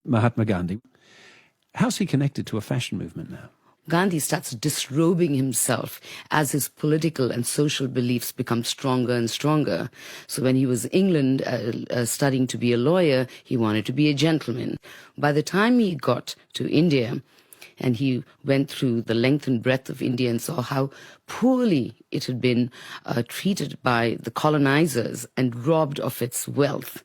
Mahatma Gandhi. How's he connected to a fashion movement now? Gandhi starts disrobing himself as his political and social beliefs become stronger and stronger. So when he was in England studying to be a lawyer, he wanted to be a gentleman. By the time he got to India, and he went through the length and breadth of India and saw how poorly it had been treated by the colonizers and robbed of its wealth.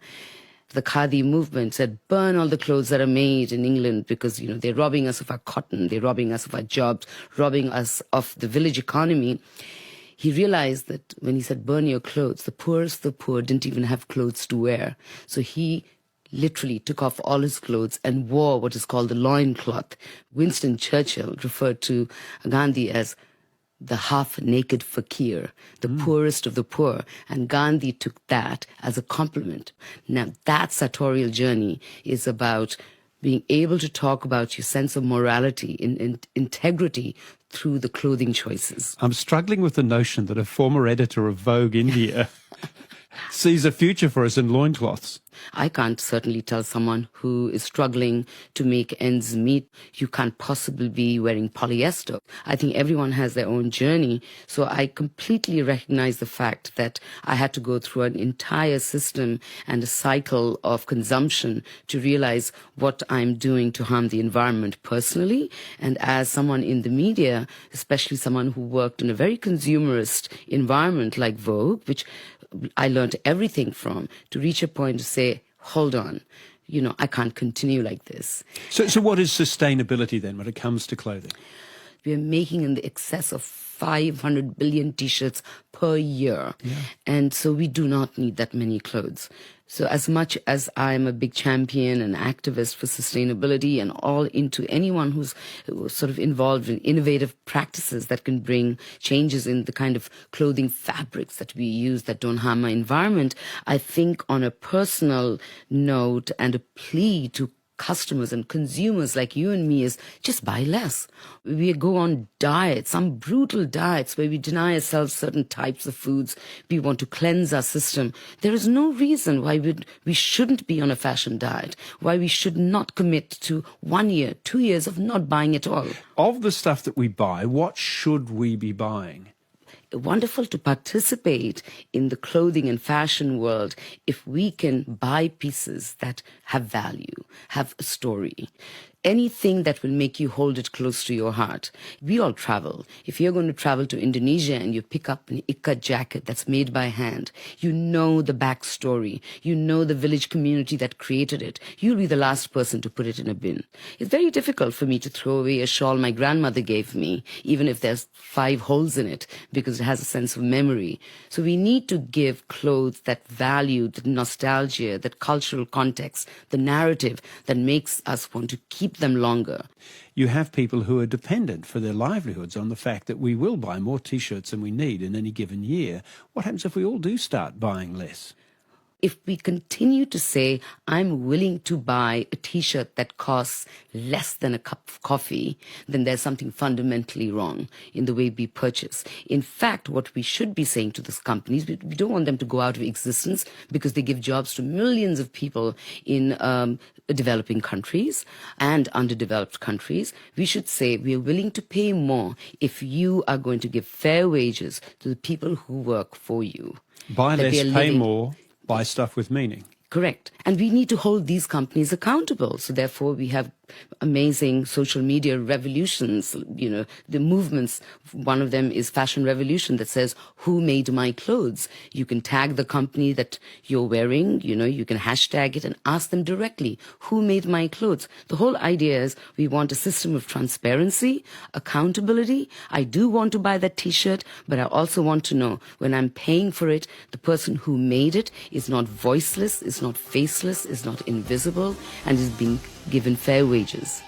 The Khadi movement said, burn all the clothes that are made in England because, they're robbing us of our cotton, they're robbing us of our jobs, robbing us of the village economy. He realized that when he said, burn your clothes, the poorest of the poor didn't even have clothes to wear. So he literally took off all his clothes and wore what is called the loincloth. Winston Churchill referred to Gandhi as the half-naked fakir, the poorest of the poor. And Gandhi took that as a compliment. Now, that sartorial journey is about being able to talk about your sense of morality, in integrity, through the clothing choices. I'm struggling with the notion that a former editor of Vogue India sees a future for us in loincloths. I can't certainly tell someone who is struggling to make ends meet, you can't possibly be wearing polyester. I think everyone has their own journey. So I completely recognize the fact that I had to go through an entire system and a cycle of consumption to realize what I'm doing to harm the environment personally. And as someone in the media, especially someone who worked in a very consumerist environment like Vogue, which I learned everything from, to reach a point to say, hold on, I can't continue like this. So what is sustainability then when it comes to clothing? We are making in the excess of 500 billion T-shirts per year. Yeah. And so we do not need that many clothes. So as much as I'm a big champion and activist for sustainability and all into anyone who's sort of involved in innovative practices that can bring changes in the kind of clothing fabrics that we use that don't harm our environment, I think on a personal note and a plea to customers and consumers like you and me is just buy less. We go on diets, some brutal diets where we deny ourselves certain types of foods. We want to cleanse our system. There is no reason why we shouldn't be on a fashion diet, why we should not commit to 1 year, 2 years of not buying at all. Of the stuff that we buy, what should we be buying? Wonderful to participate in the clothing and fashion world if we can buy pieces that have value, have a story. Anything that will make you hold it close to your heart. We all travel. If you're going to travel to Indonesia and you pick up an ikat jacket that's made by hand, you know the backstory. You know the village community that created it. You'll be the last person to put it in a bin. It's very difficult for me to throw away a shawl my grandmother gave me, even if there's 5 holes in it, because it has a sense of memory. So we need to give clothes that value, the nostalgia, that cultural context, the narrative that makes us want to keep them longer. You have people who are dependent for their livelihoods on the fact that we will buy more T-shirts than we need in any given year. What happens if we all do start buying less? If we continue to say, I'm willing to buy a T-shirt that costs less than a cup of coffee, then there's something fundamentally wrong in the way we purchase. In fact, what we should be saying to these companies, we don't want them to go out of existence because they give jobs to millions of people in developing countries and underdeveloped countries. We should say we are willing to pay more if you are going to give fair wages to the people who work for you. Buy less, pay more. Buy stuff with meaning. Correct. And we need to hold these companies accountable. So therefore, we have amazing social media revolutions, the movements. One of them is Fashion Revolution that says, who made my clothes? You can tag the company that you're wearing, you can hashtag it and ask them directly, who made my clothes? The whole idea is we want a system of transparency, accountability. I do want to buy that T-shirt, but I also want to know when I'm paying for it, the person who made it is not voiceless, is not faceless, is not invisible, and is being given fair wages.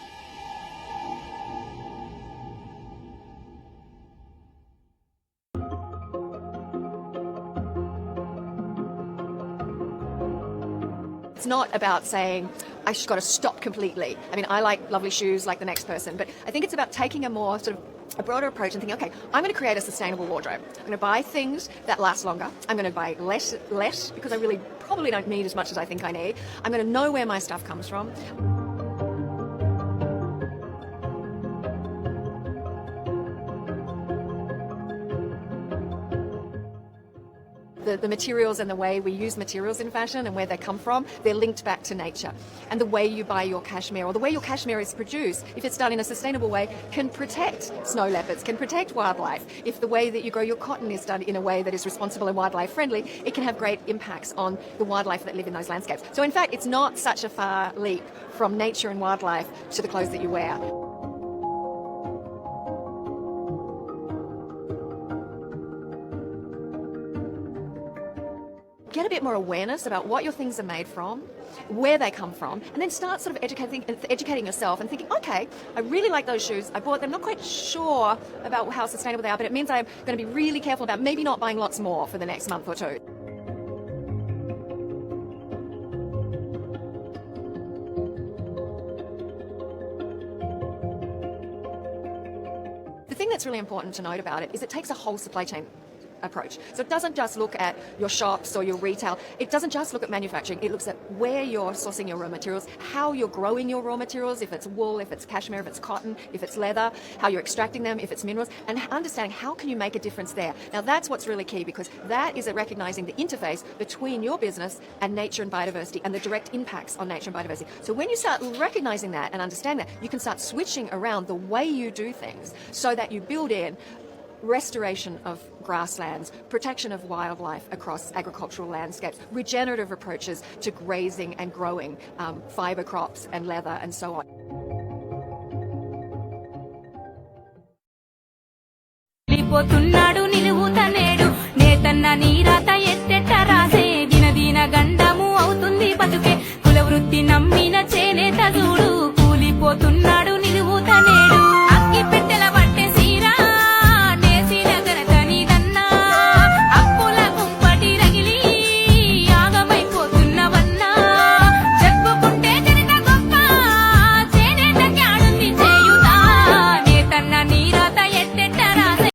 It's not about saying, I just got to stop completely. I mean, I like lovely shoes like the next person, but I think it's about taking a more sort of a broader approach and thinking, okay, I'm going to create a sustainable wardrobe. I'm going to buy things that last longer. I'm going to buy less because I really probably don't need as much as I think I need. I'm going to know where my stuff comes from. the materials and the way we use materials in fashion and where they come from, they're linked back to nature. And the way you buy your cashmere or the way your cashmere is produced, if it's done in a sustainable way, can protect snow leopards, can protect wildlife. If the way that you grow your cotton is done in a way that is responsible and wildlife friendly, it can have great impacts on the wildlife that live in those landscapes. So in fact, it's not such a far leap from nature and wildlife to the clothes that you wear. Get a bit more awareness about what your things are made from, where they come from, and then start sort of educating yourself and thinking, okay, I really like those shoes. I bought them, not quite sure about how sustainable they are, but it means I'm going to be really careful about maybe not buying lots more for the next month or two. The thing that's really important to note about it is it takes a whole supply chain approach. So it doesn't just look at your shops or your retail. It doesn't just look at manufacturing. It looks at where you're sourcing your raw materials, how you're growing your raw materials, if it's wool, if it's cashmere, if it's cotton, if it's leather, how you're extracting them, if it's minerals, and understanding how can you make a difference there. Now that's what's really key, because that is at recognizing the interface between your business and nature and biodiversity and the direct impacts on nature and biodiversity. So when you start recognizing that and understanding that, you can start switching around the way you do things so that you build in restoration of grasslands, protection of wildlife across agricultural landscapes, regenerative approaches to grazing and growing fiber crops and leather and so on. పోతున్నాడు నిలువుతనేడు నేతన్న నీరాత ఎత్తెట్ట రాసే దినదిన గండము అవుతుంది బతుకే కుల వృత్తి నమ్మిన చేనేత